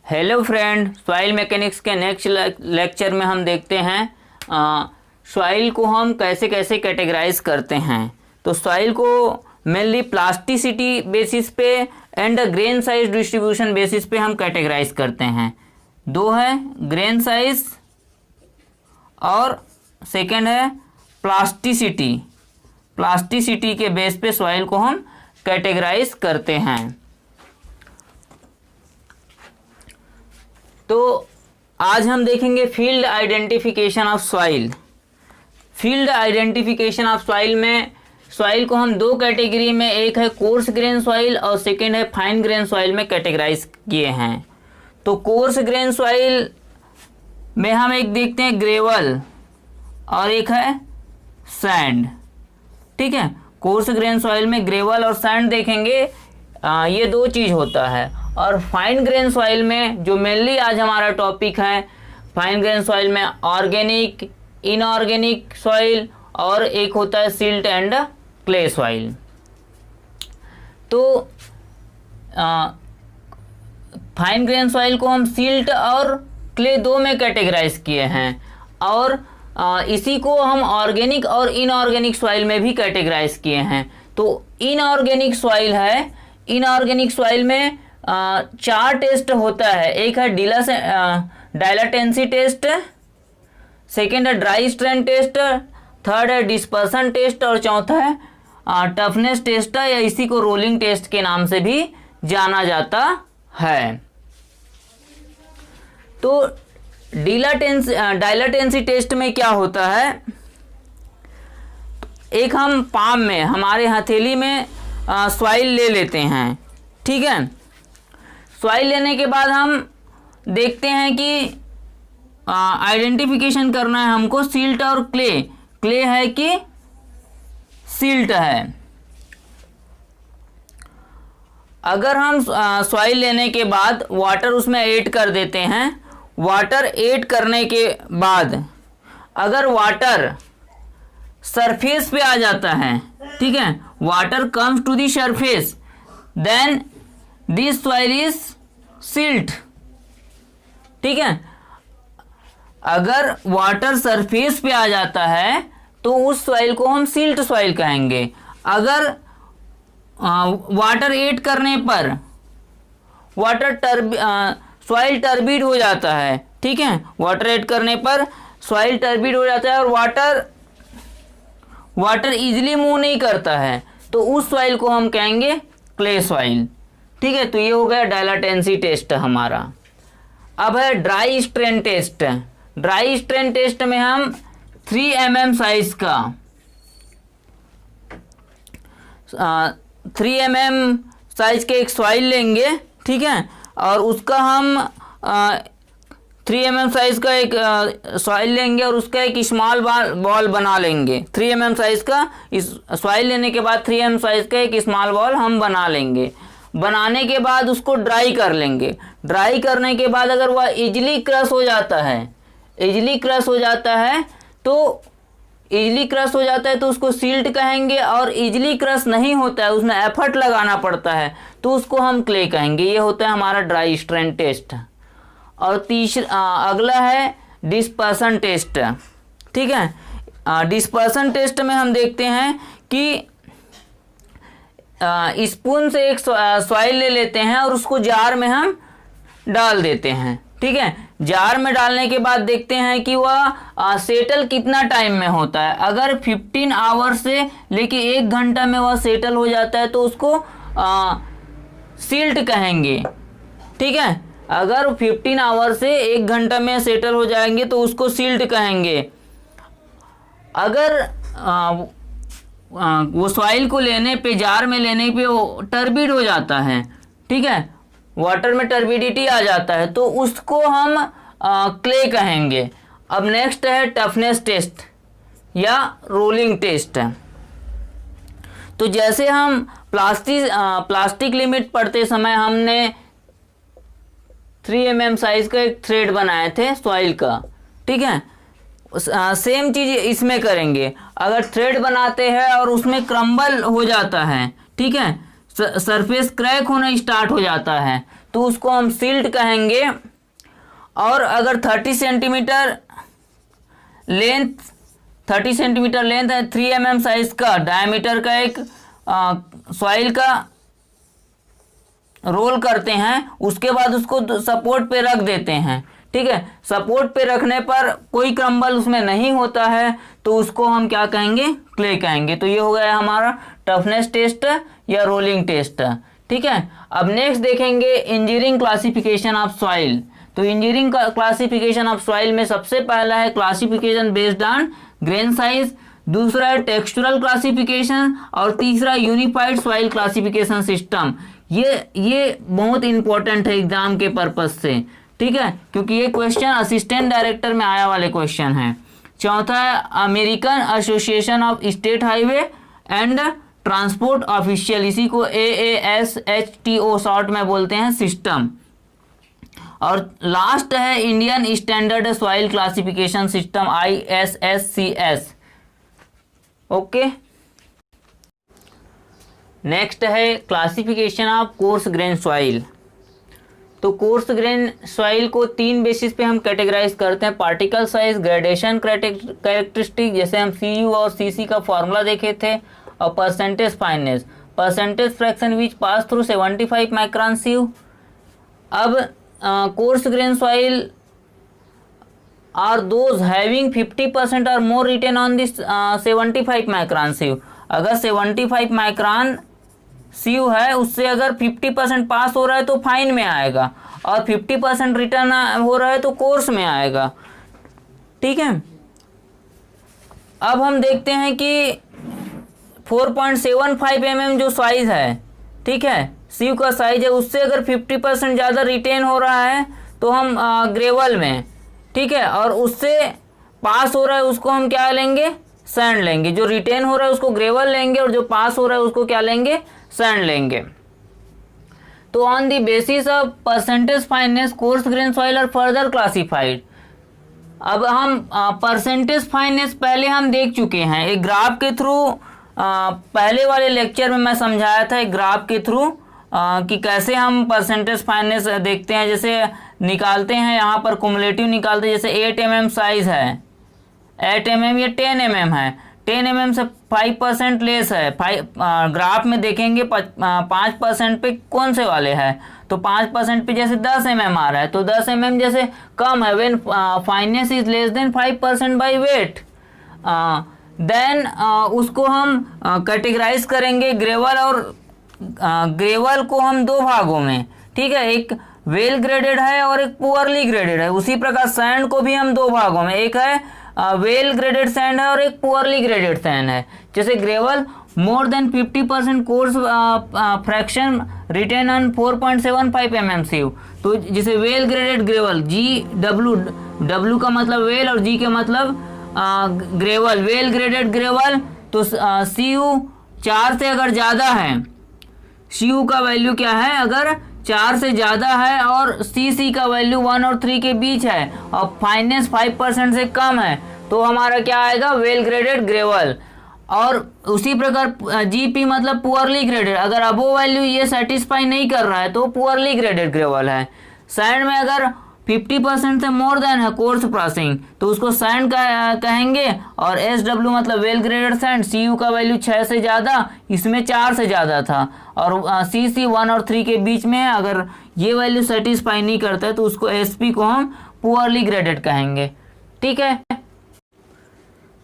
Hello friend, soil mechanics के next lecture में हम देखते हैं सॉइल को हम कैसे कैसे कैटेगराइज करते हैं। तो सॉइल को मेनली प्लास्टिसिटी बेसिस पे and grain size distribution basis पे हम कैटेगराइज करते हैं। दो है ग्रेन साइज और सेकंड है प्लास्टिसिटी। प्लास्टिसिटी के बेस पे सॉइल को हम कैटेगराइज करते हैं। तो आज हम देखेंगे field identification of soil. Field identification of soil में सॉइल को हम दो कैटेगरी में, एक है कोर्स ग्रेन सॉइल और सेकंड है फाइन ग्रेन सॉइल में कैटेगराइज किए हैं। तो कोर्स ग्रेन सॉइल में हम एक देखते हैं ग्रेवल और एक है सैंड। ठीक है, कोर्स ग्रेन सॉइल में ग्रेवल और सैंड देखेंगे, ये दो चीज़ होता है। और फाइन ग्रेन सॉइल में जो मेनली आज हमारा टॉपिक है, फाइन ग्रेन सॉइल में ऑर्गेनिक, इनऑर्गेनिक सॉइल और एक होता है सिल्ट एंड क्ले सॉइल। तो फाइन ग्रेन सॉइल को हम सिल्ट और क्ले दो में कैटेगराइज किए हैं और इसी को हम ऑर्गेनिक और इनऑर्गेनिक सॉइल में भी कैटेगराइज किए हैं। तो इनऑर्गेनिक सॉइल है, इनऑर्गेनिक सॉइल में चार टेस्ट होता है। एक है डाइलाटेंसी टेस्ट, सेकेंड है ड्राई स्ट्रेन टेस्ट, थर्ड है डिस्पर्सन टेस्ट और चौथा है टफनेस टेस्ट या इसी को रोलिंग टेस्ट के नाम से भी जाना जाता है। तो डाइलाटेंसी टेस्ट में क्या होता है, एक हम पाम में, हमारे हथेली में सॉइल ले लेते हैं। ठीक है, सॉइल लेने के बाद हम देखते हैं कि आइडेंटिफिकेशन करना है हमको सिल्ट और क्ले। क्ले है कि सिल्ट है। अगर हम सॉइल लेने के बाद वाटर उसमें ऐड कर देते हैं, वाटर ऐड करने के बाद अगर वाटर सरफेस पे आ जाता है, ठीक है, water comes to the surface, then this soil is silt. ठीक है, अगर वाटर सरफेस पे आ जाता है तो उस सॉइल को हम सिल्ट सॉइल कहेंगे। अगर वाटर ऐड करने पर सॉइल टर्बिड हो जाता है, ठीक है, वाटर ऐड करने पर सॉइल टर्बिड हो जाता है और वाटर इजीली मूव नहीं करता है, तो उस सॉइल को हम कहेंगे क्ले सॉइल। ठीक है, तो ये हो गया डाइलाटेंसी टेस्ट हमारा। अब है dry strain test. Dry strain test में हम 3 mm साइज का 3 mm साइज के एक सॉइल लेंगे। ठीक है, और उसका हम 3 mm साइज का एक सॉइल लेंगे और उसका एक स्मॉल बॉल बना लेंगे। 3 mm साइज का इस सॉइल लेने के बाद 3 mm साइज का एक स्मॉल बॉल हम बना लेंगे। बनाने के बाद उसको ड्राई कर लेंगे। ड्राई करने के बाद अगर वह इजीली क्रश हो जाता है, इजीली क्रश हो जाता है तो उसको सिल्ट कहेंगे। और इजीली क्रश नहीं होता है, उसमें एफर्ट लगाना पड़ता है, तो उसको हम क्ले कहेंगे। ये होता है हमारा ड्राई स्ट्रेन टेस्ट। और अगला है डिस्पर्सन टेस्ट। ठीक है, डिस्पर्सन टेस्ट में हम देखते हैं कि स्पून से एक सॉइल ले लेते हैं और उसको जार में हम डाल देते हैं। ठीक है, जार में डालने के बाद देखते हैं कि वह सेटल कितना टाइम में होता है। अगर 15 आवर से लेके 1 घंटा में वह सेटल हो जाता है तो उसको सिल्ट कहेंगे। ठीक है, अगर 15 आवर से 1 घंटा में सेटल हो जाएंगे तो उसको सिल्ट कहेंगे। अगर वो सॉइल को लेने पे, जार में लेने पे वो टर्बिड हो जाता है, ठीक है, वाटर में टर्बिडिटी आ जाता है, तो उसको हम क्ले कहेंगे। अब नेक्स्ट है टफनेस टेस्ट या रोलिंग टेस्ट। तो जैसे हम प्लास्टिक लिमिट पढ़ते समय हमने 3 mm साइज का एक थ्रेड बनाए थे सॉइल का। ठीक है, सेम चीज़ इसमें करेंगे। अगर थ्रेड बनाते हैं और उसमें क्रम्बल हो जाता है, ठीक है, सरफेस क्रैक होना स्टार्ट हो जाता है, तो उसको हम सिल्ट कहेंगे। और अगर 30 सेंटीमीटर लेंथ है, 3 mm साइज का डायमीटर का एक सॉइल का रोल करते हैं, उसके बाद उसको सपोर्ट पे रख देते हैं, ठीक है। सपोर्ट पे रखने पर कोई क्रम्बल उसमें नहीं होता है, तो उसको हम क्या कहेंगे, क्ले कहेंगे। तो ये हो गया हमारा टफनेस टेस्ट या रोलिंग टेस्ट, ठीक है। अब नेक्स्ट देखेंगे इंजीनियरिंग क्लासिफिकेशन ऑफ सॉइल। तो इंजीनियरिंग क्लासिफिकेशन ऑफ सॉइल में सबसे पहला है classification based on grain size, दूसरा है टेक्सचरल क्लासिफिकेशन, और तीसरा यूनिफाइड सॉइल क्लासिफिकेशन सिस्टम। ये बहुत इंपॉर्टेंट है एग्जाम के पर्पज से, ठीक है, क्योंकि ये क्वेश्चन असिस्टेंट डायरेक्टर में आया वाले क्वेश्चन है। चौथा है American association of state highway and transport official, इसी को AASHTO शॉर्ट में बोलते हैं, सिस्टम। और लास्ट है Indian standard soil classification system ISSCS। Okay, next है classification of coarse grain soil. तो कोर्स ग्रेन सॉइल को 3 बेसिस पे हम कैटेगराइज करते हैं, पार्टिकल साइज, ग्रेडेशन कैरेक्टरिस्टिक, जैसे हम CU और CC का फॉर्मूला देखे थे, और percentage fineness, percentage fraction which pass through 75 micron CU। अब coarse grain soil are those having 50% or more retain on this 75 micron CU। अगर 75 माइक्रॉन CU है, उससे अगर 50% पास हो रहा है तो फाइन में आएगा, और 50% रिटर्न हो रहा है तो कोर्स में आएगा, ठीक है। अब हम देखते हैं कि 4.75 mm जो साइज है, ठीक है, CU का साइज है, उससे अगर 50% ज़्यादा रिटेन हो रहा है तो हम ग्रेवल में, ठीक है, और उससे पास हो रहा है उसको हम क्या लेंगे, सैंड लेंगे। जो रिटेन हो रहा है उसको ग्रेवल लेंगे, और जो पास हो रहा है उसको क्या लेंगे, सैंड लेंगे। तो on the basis of percentage fineness coarse grain soil are further classified. अब हम परसेंटेज फाइननेस पहले हम देख चुके हैं एक ग्राफ के थ्रू, पहले वाले लेक्चर में मैं समझाया था एक ग्राफ के थ्रू कि कैसे हम परसेंटेज फाइननेस देखते हैं। जैसे निकालते हैं, यहाँ पर कुमुलेटिव निकालते हैं, जैसे 8 mm साइज है, 8 mm या 10 mm है, 10 mm से 5% लेस है, ग्राफ में देखेंगे 5% पे कौन से वाले हैं, तो 5% पे जैसे 10 mm आ रहा है, तो 10 mm जैसे कम है, when fineness is less than 5% by weight, then उसको हम कैटेगराइज करेंगे ग्रेवल, और ग्रेवल को हम 2 भागों में, ठीक है, एक वेल ग्रेडेड है और एक पुअरली ग्रेडेड है। उसी प्रकार सैंड को भी हम 2 भागों में, एक है वेल ग्रेडेड सैंड है और एक पुअरली ग्रेडेड सैंड है। जैसे gravel more than 50% coarse fraction retained on 4.75 mm CU। तो जैसे वेल ग्रेडेड ग्रेवल W का मतलब वेल और G का मतलब ग्रेवल, वेल ग्रेडेड ग्रेवल, तो CU 4 से अगर ज़्यादा है, CU का वैल्यू क्या है, अगर 4 से ज़्यादा है और CC का वैल्यू 1 और 3 के बीच है, और फाइननेस 5% से कम है, तो हमारा क्या आएगा, वेल ग्रेडेड ग्रेवल। और उसी प्रकार GP मतलब पुअरली ग्रेडेड, अगर अबो वैल्यू ये सेटिस्फाई नहीं कर रहा है तो पुअरली ग्रेडेड ग्रेवल है। सैंड में अगर 50% से मोर देन है कोर्स क्रॉसिंग, तो उसको सैंड कहेंगे, और SW मतलब वेल ग्रेडेड सैंड, CU का वैल्यू 6 से ज़्यादा, इसमें 4 से ज़्यादा था, और CC 1 और 3 के बीच में है, अगर ये वैल्यू सेटिस्फाई नहीं करता है तो उसको SP को हम पुअरली ग्रेडेड कहेंगे, ठीक है।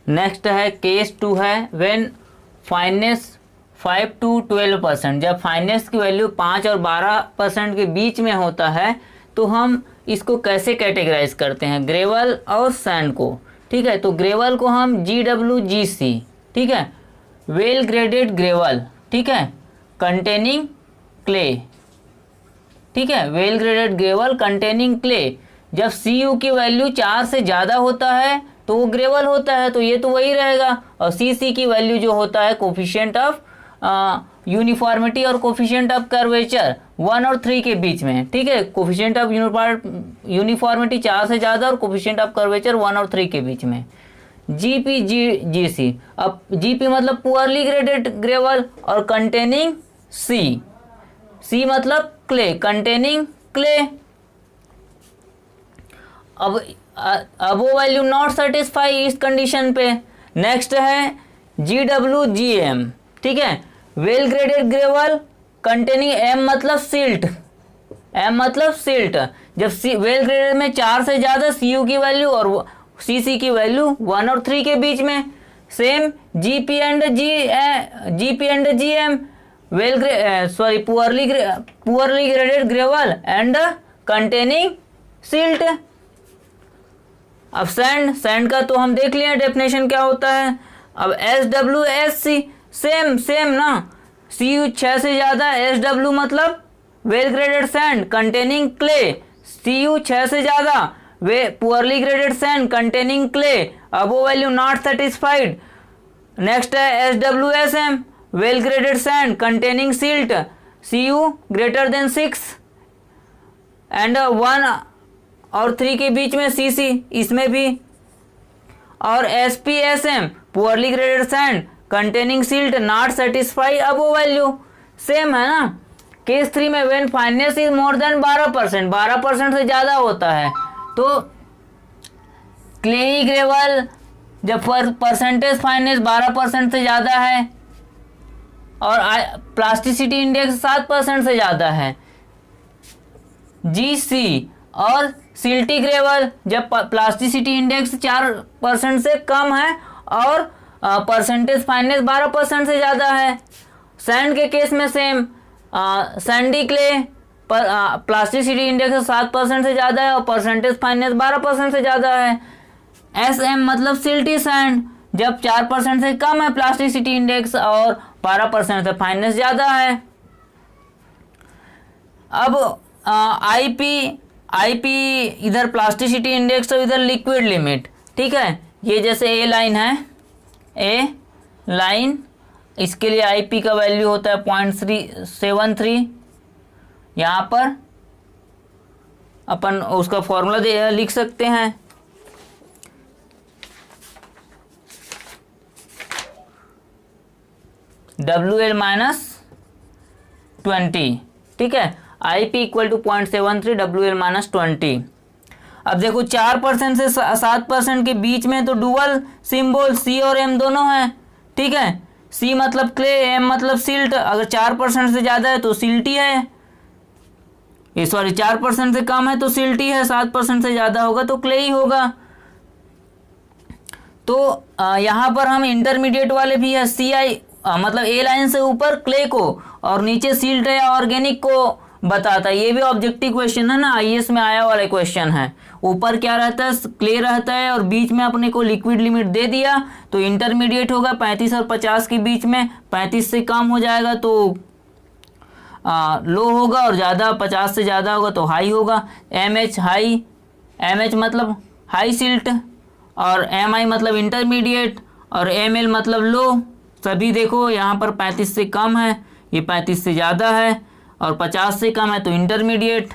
नेक्स्ट है केस 2 है व्हेन फाइननेस 5 to 12%, जब फाइननेस की वैल्यू 5 और 12% के बीच में होता है तो हम इसको कैसे कैटेगराइज करते हैं, ग्रेवल और सैंड को, ठीक है। तो ग्रेवल को हम GWGC, ठीक है, वेल ग्रेडेड ग्रेवल, ठीक है, कंटेनिंग क्ले, ठीक है, well graded gravel containing clay. जब CU की वैल्यू 4 से ज़्यादा होता है तो वो ग्रेवल होता है, तो ये तो वही रहेगा। और CC की वैल्यू जो होता है कोफिशिएंट ऑफ यूनिफॉर्मिटी और कोफिशिएंट ऑफ कर्वेचर 1 और 3 के बीच में, ठीक है, कोफिशिएंट ऑफ यूनिफॉर्मिटी 4 से ज़्यादा और कोफिशिएंट ऑफ कर्वेचर 1 और 3 के बीच में। GPGC, अब GP मतलब पुअरली ग्रेडेड ग्रेवल और कंटेनिंग C मतलब क्ले कंटेनिंग क्ले। अब वो वैल्यू नॉट सेटिस्फाई इस कंडीशन पे। नेक्स्ट है GWGM, ठीक है, well graded gravel containing M मतलब सिल्ट, M मतलब सिल्ट। जब वेल ग्रेडेड में 4 से ज़्यादा Cu की वैल्यू और Cc की वैल्यू 1 और 3 के बीच में। Same GP and GM well poorly graded gravel and containing silt. अब सैंड का तो हम देख लिए डेफिनेशन क्या होता है। अब SWSC सेम ना, Cu 6 से ज़्यादा, SW मतलब well graded sand containing clay, Cu 6 से ज़्यादा, वे poorly graded sand containing clay, अब वो वैल्यू नॉट सेटिस्फाइड। नेक्स्ट है SWSM well graded sand containing silt, Cu greater than 6 and 1 और 3 के बीच में Cc, इसमें भी। और SPSM poorly graded sand containing silt not satisfy, अब वो वैल्यू सेम है ना। केस 3 में when fineness is more than 12%, 12% से ज़्यादा होता है तो क्लेई ग्रेवल, जब परसेंटेज फाइननेस 12% से ज़्यादा है और प्लास्टिसिटी इंडेक्स 7% से ज़्यादा है, GC। और सिल्टी ग्रेवल जब प्लास्टिसिटी इंडेक्स 4% से कम है और परसेंटेज फाइननेस 12% से ज़्यादा है। सैंड के केस में same, Sandy clay plasticity index 7% से ज़्यादा है और परसेंटेज फाइननेस 12% से ज़्यादा है। SM मतलब सिल्टी सैंड, जब 4% से कम है प्लास्टिसिटी इंडेक्स और 12% से फाइननेस ज़्यादा है। अब IP इधर प्लास्टिसिटी इंडेक्स और इधर लिक्विड लिमिट, ठीक है। ये जैसे A लाइन है, A लाइन, इसके लिए IP का वैल्यू होता है 0.73। यहाँ पर अपन उसका फॉर्मूला लिख सकते हैं, WL - 20, ठीक है। IP equal to 0.73 WL - 20। अब देखो 4% से 7% के बीच में तो डुअल सिंबल C और M दोनों हैं, ठीक है। C मतलब क्ले, M मतलब सिल्ट। अगर 4% से ज़्यादा है तो सिल्टी है, ये सॉरी 4% से कम है तो सिल्टी है, 7% से ज़्यादा होगा तो क्ले ही होगा। तो यहाँ पर हम इंटरमीडिएट वाले भी है, CI मतलब A लाइन से ऊपर क्ले को और नीचे सिल्ट या ऑर्गेनिक को बताता है। ये भी ऑब्जेक्टिव क्वेश्चन है ना, IAS में आया वाला क्वेश्चन है। ऊपर क्या रहता है, क्ले रहता है और बीच में अपने को लिक्विड लिमिट दे दिया तो इंटरमीडिएट होगा 35 और 50 के बीच में। 35 से कम हो जाएगा तो लो होगा और ज़्यादा 50 से ज़्यादा होगा तो हाई होगा। MH हाई, MH मतलब हाई सिल्ट और MI मतलब इंटरमीडिएट और ML मतलब लो। सभी देखो यहाँ पर 35 से कम है, ये 35 से ज़्यादा है और 50 से कम है तो इंटरमीडिएट,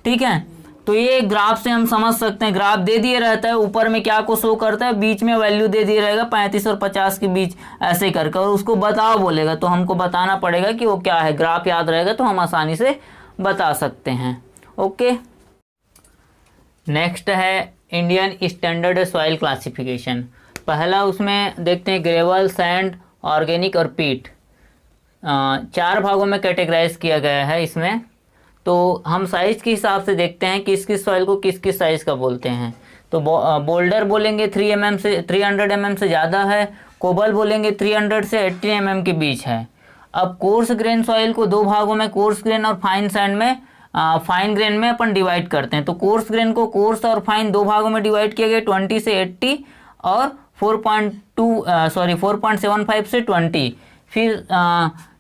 ठीक है। तो ये ग्राफ से हम समझ सकते हैं, ग्राफ दे दिए रहता है, ऊपर में क्या को शो करता है, बीच में वैल्यू दे दिए रहेगा 35 और 50 के बीच ऐसे करके, और उसको बताओ बोलेगा तो हमको बताना पड़ेगा कि वो क्या है। ग्राफ याद रहेगा तो हम आसानी से बता सकते हैं। ओके, नेक्स्ट है इंडियन स्टैंडर्ड सॉइल क्लासिफिकेशन। पहला उसमें देखते हैं ग्रेवल, सैंड, ऑर्गेनिक और पीट। 4 भागों में कैटेगराइज किया गया है इसमें। तो हम साइज़ के हिसाब से देखते हैं किस किस सॉइल को किस किस साइज़ का बोलते हैं। तो बोल्डर बोलेंगे 300 mm से ज़्यादा है, कोबल बोलेंगे 300 से 80 mm के बीच है। अब कोर्स ग्रेन सॉइल को 2 भागों में, कोर्स ग्रेन और फाइन सैंड में, फाइन ग्रेन में अपन डिवाइड करते हैं। तो कोर्स ग्रेन को कोर्स और फाइन 2 भागों में डिवाइड किया गया, 20 से 80 और 4.75 से 20। फिर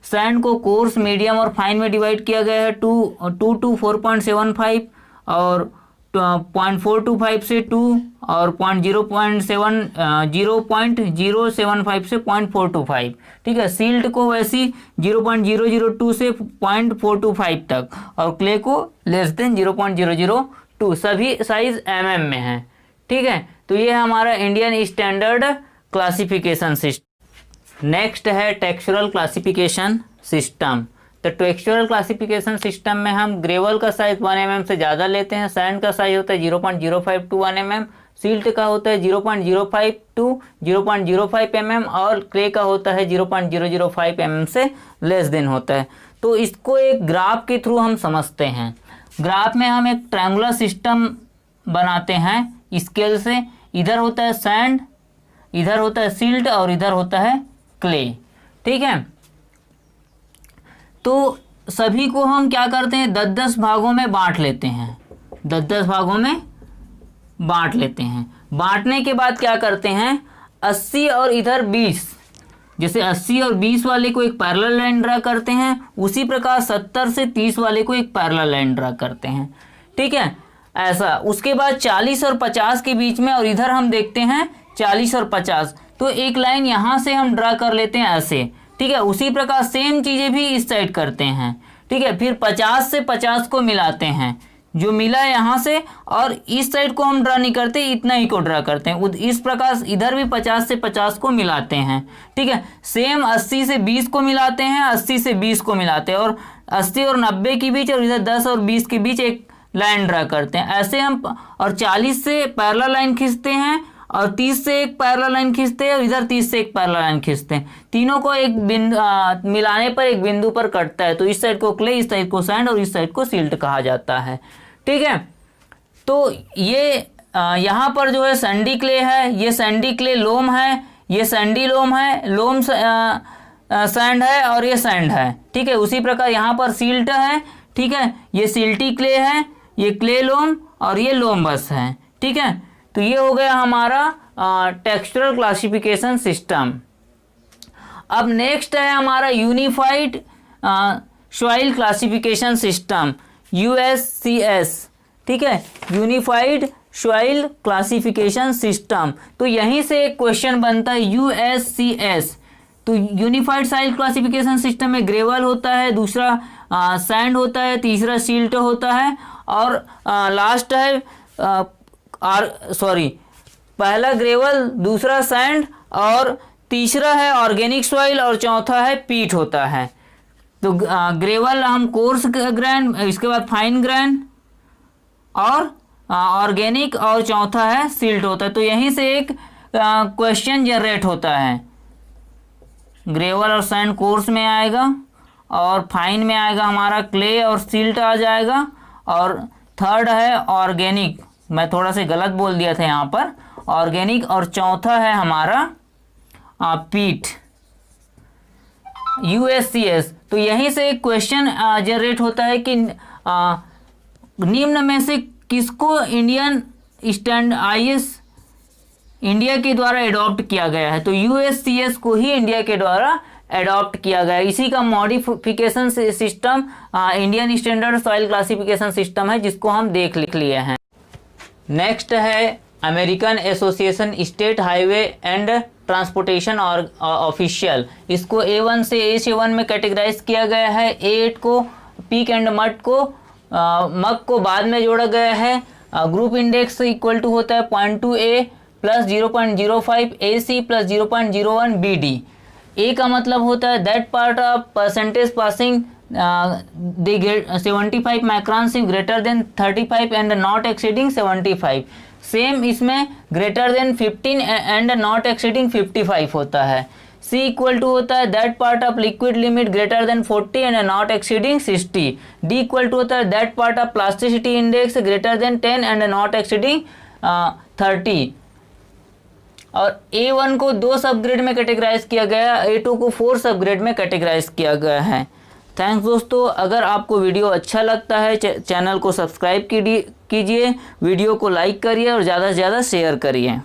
सैंड को कोर्स, मीडियम और फाइन में डिवाइड किया गया है, 2 to 4.75 और 0.425 से 2 और 0.075 से 0.425, ठीक है। सील्ट को वैसी 0.002 से 0.425 तक और क्ले को लेस देन 0.002। सभी साइज mm में है, ठीक है। तो ये हमारा Indian standard classification system. Next है टेक्सचरल क्लासिफिकेशन सिस्टम। तो टेक्सचुरल क्लासिफिकेशन सिस्टम में हम ग्रेवल का साइज 1 mm से ज़्यादा लेते हैं, सैंड का साइज होता है 0.05 to 1 mm, सिल्ट का होता है 0.05 to 0.05 mm और क्ले का होता है 0.005 mm से लेस देन होता है। तो इसको एक ग्राफ के थ्रू हम समझते हैं। ग्राफ में हम एक ट्रायंगुलर सिस्टम बनाते हैं स्केल से, इधर होता है सैंड, इधर होता है सिल्ट और इधर होता है क्ले, ठीक है। तो सभी को हम क्या करते हैं 10-10 भागों में बांट लेते हैं, 10-10 भागों में बांट लेते हैं। बांटने के बाद क्या करते हैं 80 और इधर 20, जैसे 80 और 20 वाले को एक पैरेलल लाइन ड्रा करते हैं, उसी प्रकार 70 से 30 वाले को एक पैरेलल लाइन ड्रा करते हैं, ठीक है ऐसा। उसके बाद 40 और 50 के बीच में, और इधर हम देखते हैं 40 और 50, तो एक लाइन यहाँ से हम ड्रा कर लेते हैं ऐसे, ठीक है। उसी प्रकार सेम चीज़ें भी इस साइड करते हैं, ठीक है। फिर 50 से 50 को मिलाते हैं, जो मिला है यहाँ से, और इस साइड को हम ड्रा नहीं करते, इतना ही को ड्रा करते हैं। इस प्रकार इधर भी 50 से 50 को मिलाते हैं, ठीक है। सेम 80 से 20 को मिलाते हैं, 80 से 20 को मिलाते हैं, और 80 और 90 के बीच और इधर 10 और 20 के बीच एक लाइन ड्रा करते हैं ऐसे हम। और 40 से पैरेलल लाइन खींचते हैं, और 30 से एक पैरेलल लाइन खींचते हैं, और इधर 30 से एक पैरेलल लाइन खींचते हैं। तीनों को एक बिंदु मिलाने पर एक बिंदु पर कटता है, तो इस साइड को क्ले, इस साइड को सैंड और इस साइड को सिल्ट कहा जाता है, ठीक है। तो ये यहाँ पर जो है सैंडी क्ले है, ये सैंडी क्ले लोम है, ये सैंडी लोम है, लोम सैंड है और ये सैंड है, ठीक है। उसी प्रकार यहाँ पर सिल्ट है, ठीक है, ये सिल्टी क्ले है, ये क्ले लोम और ये लोम बस है, ठीक है। तो ये हो गया हमारा टेक्सचरल क्लासिफिकेशन सिस्टम। अब नेक्स्ट है हमारा unified soil classification system, USCS, ठीक है, यूनिफाइड सॉइल क्लासिफिकेशन सिस्टम। तो यहीं से एक क्वेश्चन बनता है USCS। तो यूनिफाइड सॉइल क्लासिफिकेशन सिस्टम में ग्रेवल होता है, दूसरा सैंड होता है, तीसरा सिल्ट होता है, और लास्ट है पहला ग्रेवल, दूसरा सैंड और तीसरा है ऑर्गेनिक सॉइल और चौथा है पीट होता है। तो ग्रेवल हम कोर्स ग्रैंड, इसके बाद फाइन ग्रैंड और ऑर्गेनिक, और चौथा है सिल्ट होता है। तो यहीं से एक क्वेश्चन जनरेट होता है। ग्रेवल और सैंड कोर्स में आएगा, और फाइन में आएगा हमारा क्ले और सिल्ट आ जाएगा, और थर्ड है ऑर्गेनिक, मैं थोड़ा सा गलत बोल दिया था यहाँ पर, ऑर्गेनिक, और चौथा है हमारा पीट, USCS। तो यहीं से एक क्वेश्चन जनरेट होता है कि निम्न में से किसको इंडियन IS इंडिया के द्वारा एडॉप्ट किया गया है। तो USCS को ही इंडिया के द्वारा एडॉप्ट किया गया है। इसी का modification system Indian standard soil classification system है, जिसको हम देख लिए हैं। नेक्स्ट है American association state highway and transportation और ऑफिशियल। इसको A1 से A7 में कैटेगराइज किया गया है। A8 को पीक एंड मड को मग को बाद में जोड़ा गया है। ग्रुप इंडेक्स इक्वल टू होता है 0.2A plus 0.05 AC plus 0.01 BD। A का मतलब होता है that part of percentage passing the 75 micron if greater than 35 and not exceeding 75। Same इसमें greater than 15 and not exceeding 55 होता है। सी इक्वल टू होता है that part of liquid limit greater than 40 and not exceeding 60। D equal to होता है that part of plasticity index greater than 10 and not exceeding 30। और A1 को 2 subgrade में categorise किया गया, A2 को 4 सबग्रेड में कैटेगराइज किया गया है। थैंक्स दोस्तों, अगर आपको वीडियो अच्छा लगता है चैनल को सब्सक्राइब कीजिए, वीडियो को लाइक करिए और ज़्यादा से ज़्यादा शेयर करिए।